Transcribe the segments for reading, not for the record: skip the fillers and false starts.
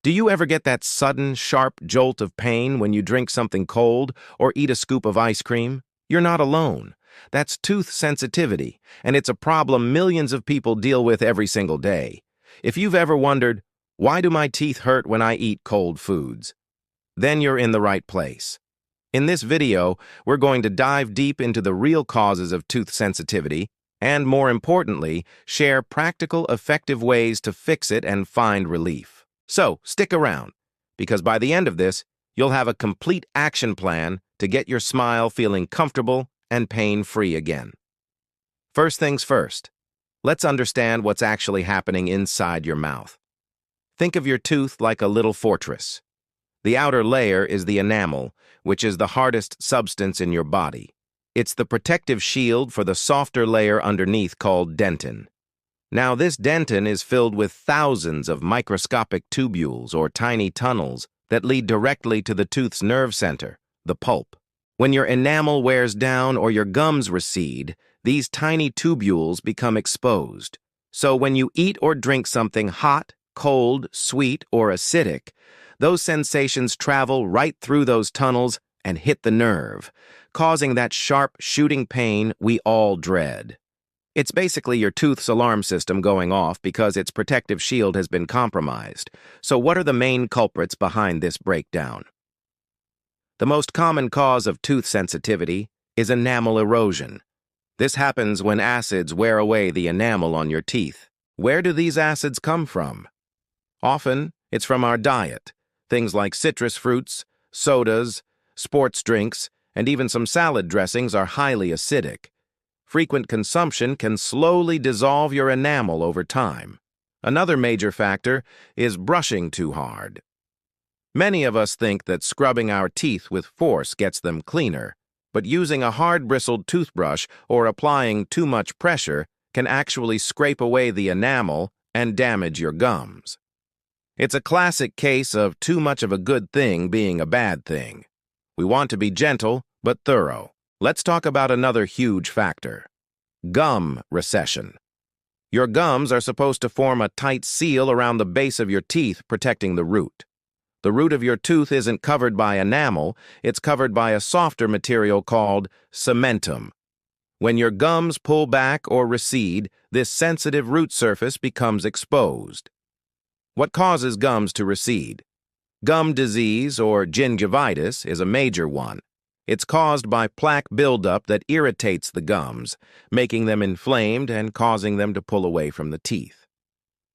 Do you ever get that sudden, sharp jolt of pain when you drink something cold or eat a scoop of ice cream? You're not alone. That's tooth sensitivity, and it's a problem millions of people deal with every single day. If you've ever wondered, why do my teeth hurt when I eat cold foods? Then you're in the right place. In this video, we're going to dive deep into the real causes of tooth sensitivity and, more importantly, share practical, effective ways to fix it and find relief. So, stick around, because by the end of this, you'll have a complete action plan to get your smile feeling comfortable and pain-free again. First things first, let's understand what's actually happening inside your mouth. Think of your tooth like a little fortress. The outer layer is the enamel, which is the hardest substance in your body. It's the protective shield for the softer layer underneath called dentin. Now, this dentin is filled with thousands of microscopic tubules or tiny tunnels that lead directly to the tooth's nerve center, the pulp. When your enamel wears down or your gums recede, these tiny tubules become exposed. So when you eat or drink something hot, cold, sweet, or acidic, those sensations travel right through those tunnels and hit the nerve, causing that sharp, shooting pain we all dread. It's basically your tooth's alarm system going off because its protective shield has been compromised. So what are the main culprits behind this breakdown? The most common cause of tooth sensitivity is enamel erosion. This happens when acids wear away the enamel on your teeth. Where do these acids come from? Often, it's from our diet. Things like citrus fruits, sodas, sports drinks, and even some salad dressings are highly acidic. Frequent consumption can slowly dissolve your enamel over time. Another major factor is brushing too hard. Many of us think that scrubbing our teeth with force gets them cleaner, but using a hard-bristled toothbrush or applying too much pressure can actually scrape away the enamel and damage your gums. It's a classic case of too much of a good thing being a bad thing. We want to be gentle but thorough. Let's talk about another huge factor: gum recession. Your gums are supposed to form a tight seal around the base of your teeth, protecting the root. The root of your tooth isn't covered by enamel, it's covered by a softer material called cementum. When your gums pull back or recede, this sensitive root surface becomes exposed. What causes gums to recede? Gum disease, or gingivitis, is a major one. It's caused by plaque buildup that irritates the gums, making them inflamed and causing them to pull away from the teeth.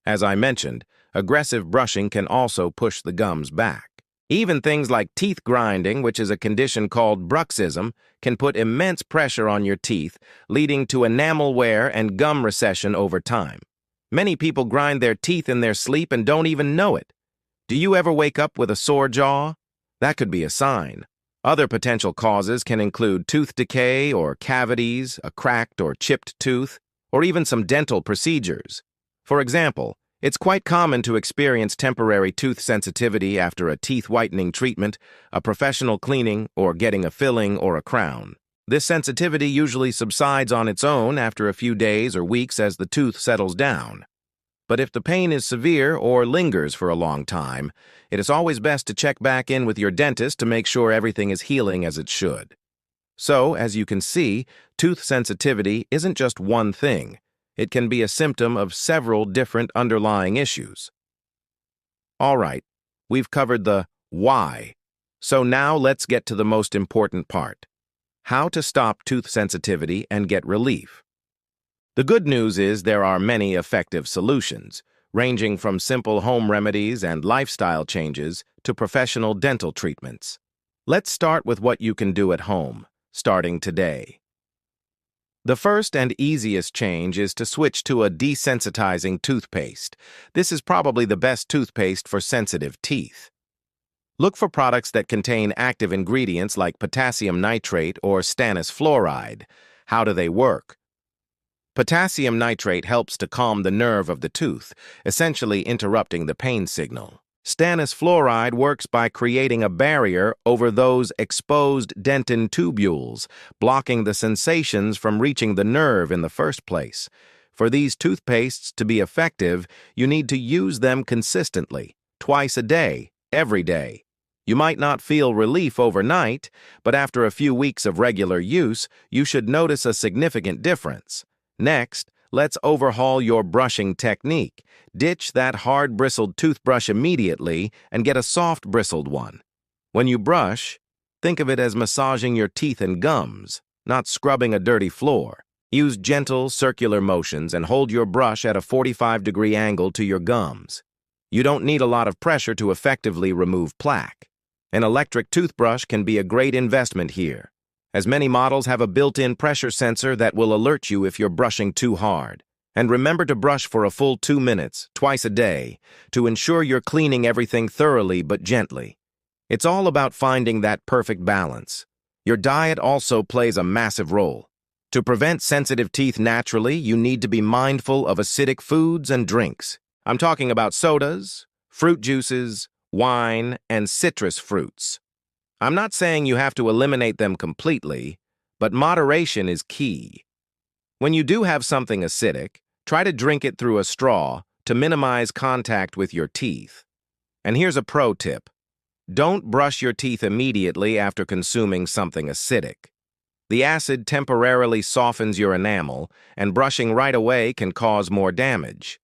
As I mentioned, aggressive brushing can also push the gums back. Even things like teeth grinding, which is a condition called bruxism, can put immense pressure on your teeth, leading to enamel wear and gum recession over time. Many people grind their teeth in their sleep and don't even know it. Do you ever wake up with a sore jaw? That could be a sign. Other potential causes can include tooth decay or cavities, a cracked or chipped tooth, or even some dental procedures. For example, it's quite common to experience temporary tooth sensitivity after a teeth whitening treatment, a professional cleaning, or getting a filling or a crown. This sensitivity usually subsides on its own after a few days or weeks as the tooth settles down. But if the pain is severe or lingers for a long time, it is always best to check back in with your dentist to make sure everything is healing as it should. So, as you can see, tooth sensitivity isn't just one thing. It can be a symptom of several different underlying issues. All right, we've covered the why. So now let's get to the most important part: how to stop tooth sensitivity and get relief. The good news is there are many effective solutions, ranging from simple home remedies and lifestyle changes to professional dental treatments. Let's start with what you can do at home, starting today. The first and easiest change is to switch to a desensitizing toothpaste. This is probably the best toothpaste for sensitive teeth. Look for products that contain active ingredients like potassium nitrate or stannous fluoride. How do they work? Potassium nitrate helps to calm the nerve of the tooth, essentially interrupting the pain signal. Stannous fluoride works by creating a barrier over those exposed dentin tubules, blocking the sensations from reaching the nerve in the first place. For these toothpastes to be effective, you need to use them consistently, twice a day, every day. You might not feel relief overnight, but after a few weeks of regular use, you should notice a significant difference. Next, let's overhaul your brushing technique. Ditch that hard-bristled toothbrush immediately and get a soft bristled one. When you brush, think of it as massaging your teeth and gums, not scrubbing a dirty floor. Use gentle, circular motions and hold your brush at a 45-degree angle to your gums. You don't need a lot of pressure to effectively remove plaque. An electric toothbrush can be a great investment here, as many models have a built-in pressure sensor that will alert you if you're brushing too hard. And remember to brush for a full 2 minutes, twice a day, to ensure you're cleaning everything thoroughly but gently. It's all about finding that perfect balance. Your diet also plays a massive role. To prevent sensitive teeth naturally, you need to be mindful of acidic foods and drinks. I'm talking about sodas, fruit juices, wine, and citrus fruits. I'm not saying you have to eliminate them completely, but moderation is key. When you do have something acidic, try to drink it through a straw to minimize contact with your teeth. And here's a pro tip. Don't brush your teeth immediately after consuming something acidic. The acid temporarily softens your enamel, and brushing right away can cause more damage.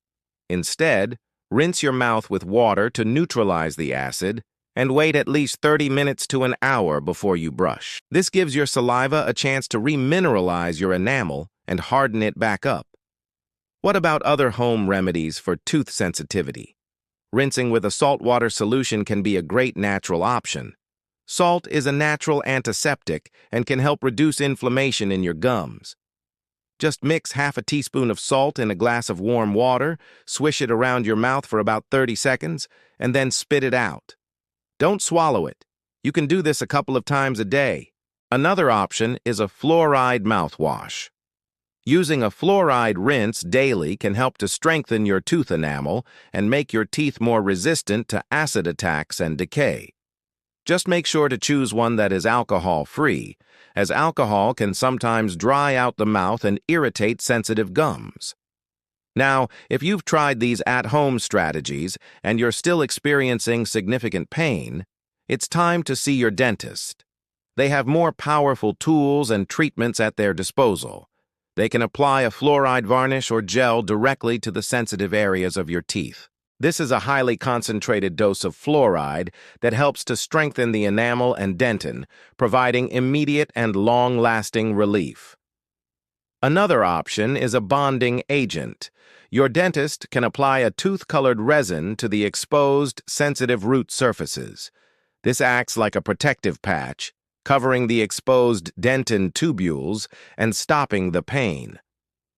Instead, rinse your mouth with water to neutralize the acid, and wait at least 30 minutes to an hour before you brush. This gives your saliva a chance to remineralize your enamel and harden it back up. What about other home remedies for tooth sensitivity? Rinsing with a saltwater solution can be a great natural option. Salt is a natural antiseptic and can help reduce inflammation in your gums. Just mix half a teaspoon of salt in a glass of warm water, swish it around your mouth for about 30 seconds, and then spit it out. Don't swallow it. You can do this a couple of times a day. Another option is a fluoride mouthwash. Using a fluoride rinse daily can help to strengthen your tooth enamel and make your teeth more resistant to acid attacks and decay. Just make sure to choose one that is alcohol-free, as alcohol can sometimes dry out the mouth and irritate sensitive gums. Now, if you've tried these at-home strategies and you're still experiencing significant pain, it's time to see your dentist. They have more powerful tools and treatments at their disposal. They can apply a fluoride varnish or gel directly to the sensitive areas of your teeth. This is a highly concentrated dose of fluoride that helps to strengthen the enamel and dentin, providing immediate and long-lasting relief. Another option is a bonding agent. Your dentist can apply a tooth-colored resin to the exposed, sensitive root surfaces. This acts like a protective patch, covering the exposed dentin tubules and stopping the pain.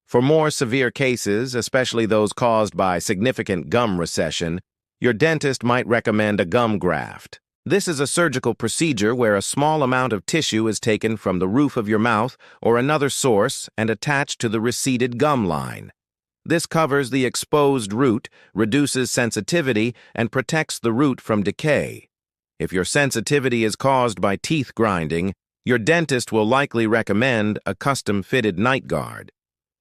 For more severe cases, especially those caused by significant gum recession, your dentist might recommend a gum graft. This is a surgical procedure where a small amount of tissue is taken from the roof of your mouth or another source and attached to the receded gum line. This covers the exposed root, reduces sensitivity, and protects the root from decay. If your sensitivity is caused by teeth grinding, your dentist will likely recommend a custom-fitted night guard.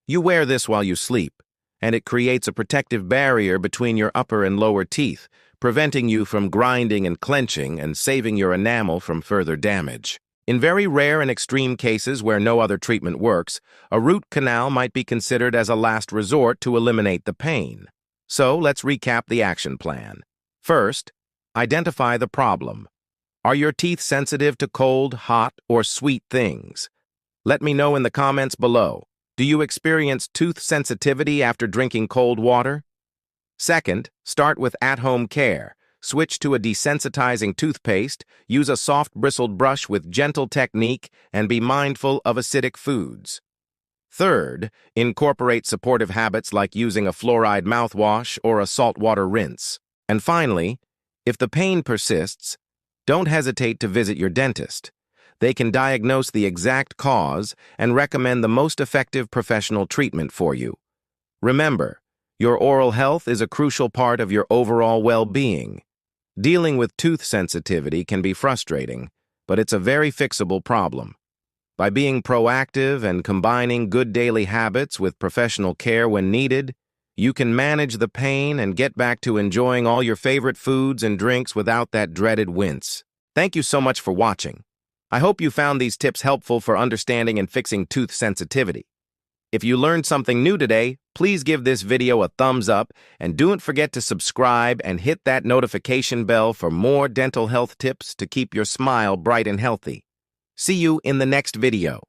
You wear this while you sleep, and it creates a protective barrier between your upper and lower teeth, preventing you from grinding and clenching and saving your enamel from further damage. In very rare and extreme cases where no other treatment works, a root canal might be considered as a last resort to eliminate the pain. So let's recap the action plan. First, identify the problem. Are your teeth sensitive to cold, hot, or sweet things? Let me know in the comments below. Do you experience tooth sensitivity after drinking cold water? Second, start with at-home care. Switch to a desensitizing toothpaste, use a soft bristled brush with gentle technique, and be mindful of acidic foods. Third, incorporate supportive habits like using a fluoride mouthwash or a saltwater rinse. And finally, if the pain persists, don't hesitate to visit your dentist. They can diagnose the exact cause and recommend the most effective professional treatment for you. Remember, your oral health is a crucial part of your overall well-being. Dealing with tooth sensitivity can be frustrating, but it's a very fixable problem. By being proactive and combining good daily habits with professional care when needed, You can manage the pain and get back to enjoying all your favorite foods and drinks without that dreaded wince. Thank you so much for watching. I hope you found these tips helpful for understanding and fixing tooth sensitivity. If you learned something new today, please give this video a thumbs up and don't forget to subscribe and hit that notification bell for more dental health tips to keep your smile bright and healthy. See you in the next video.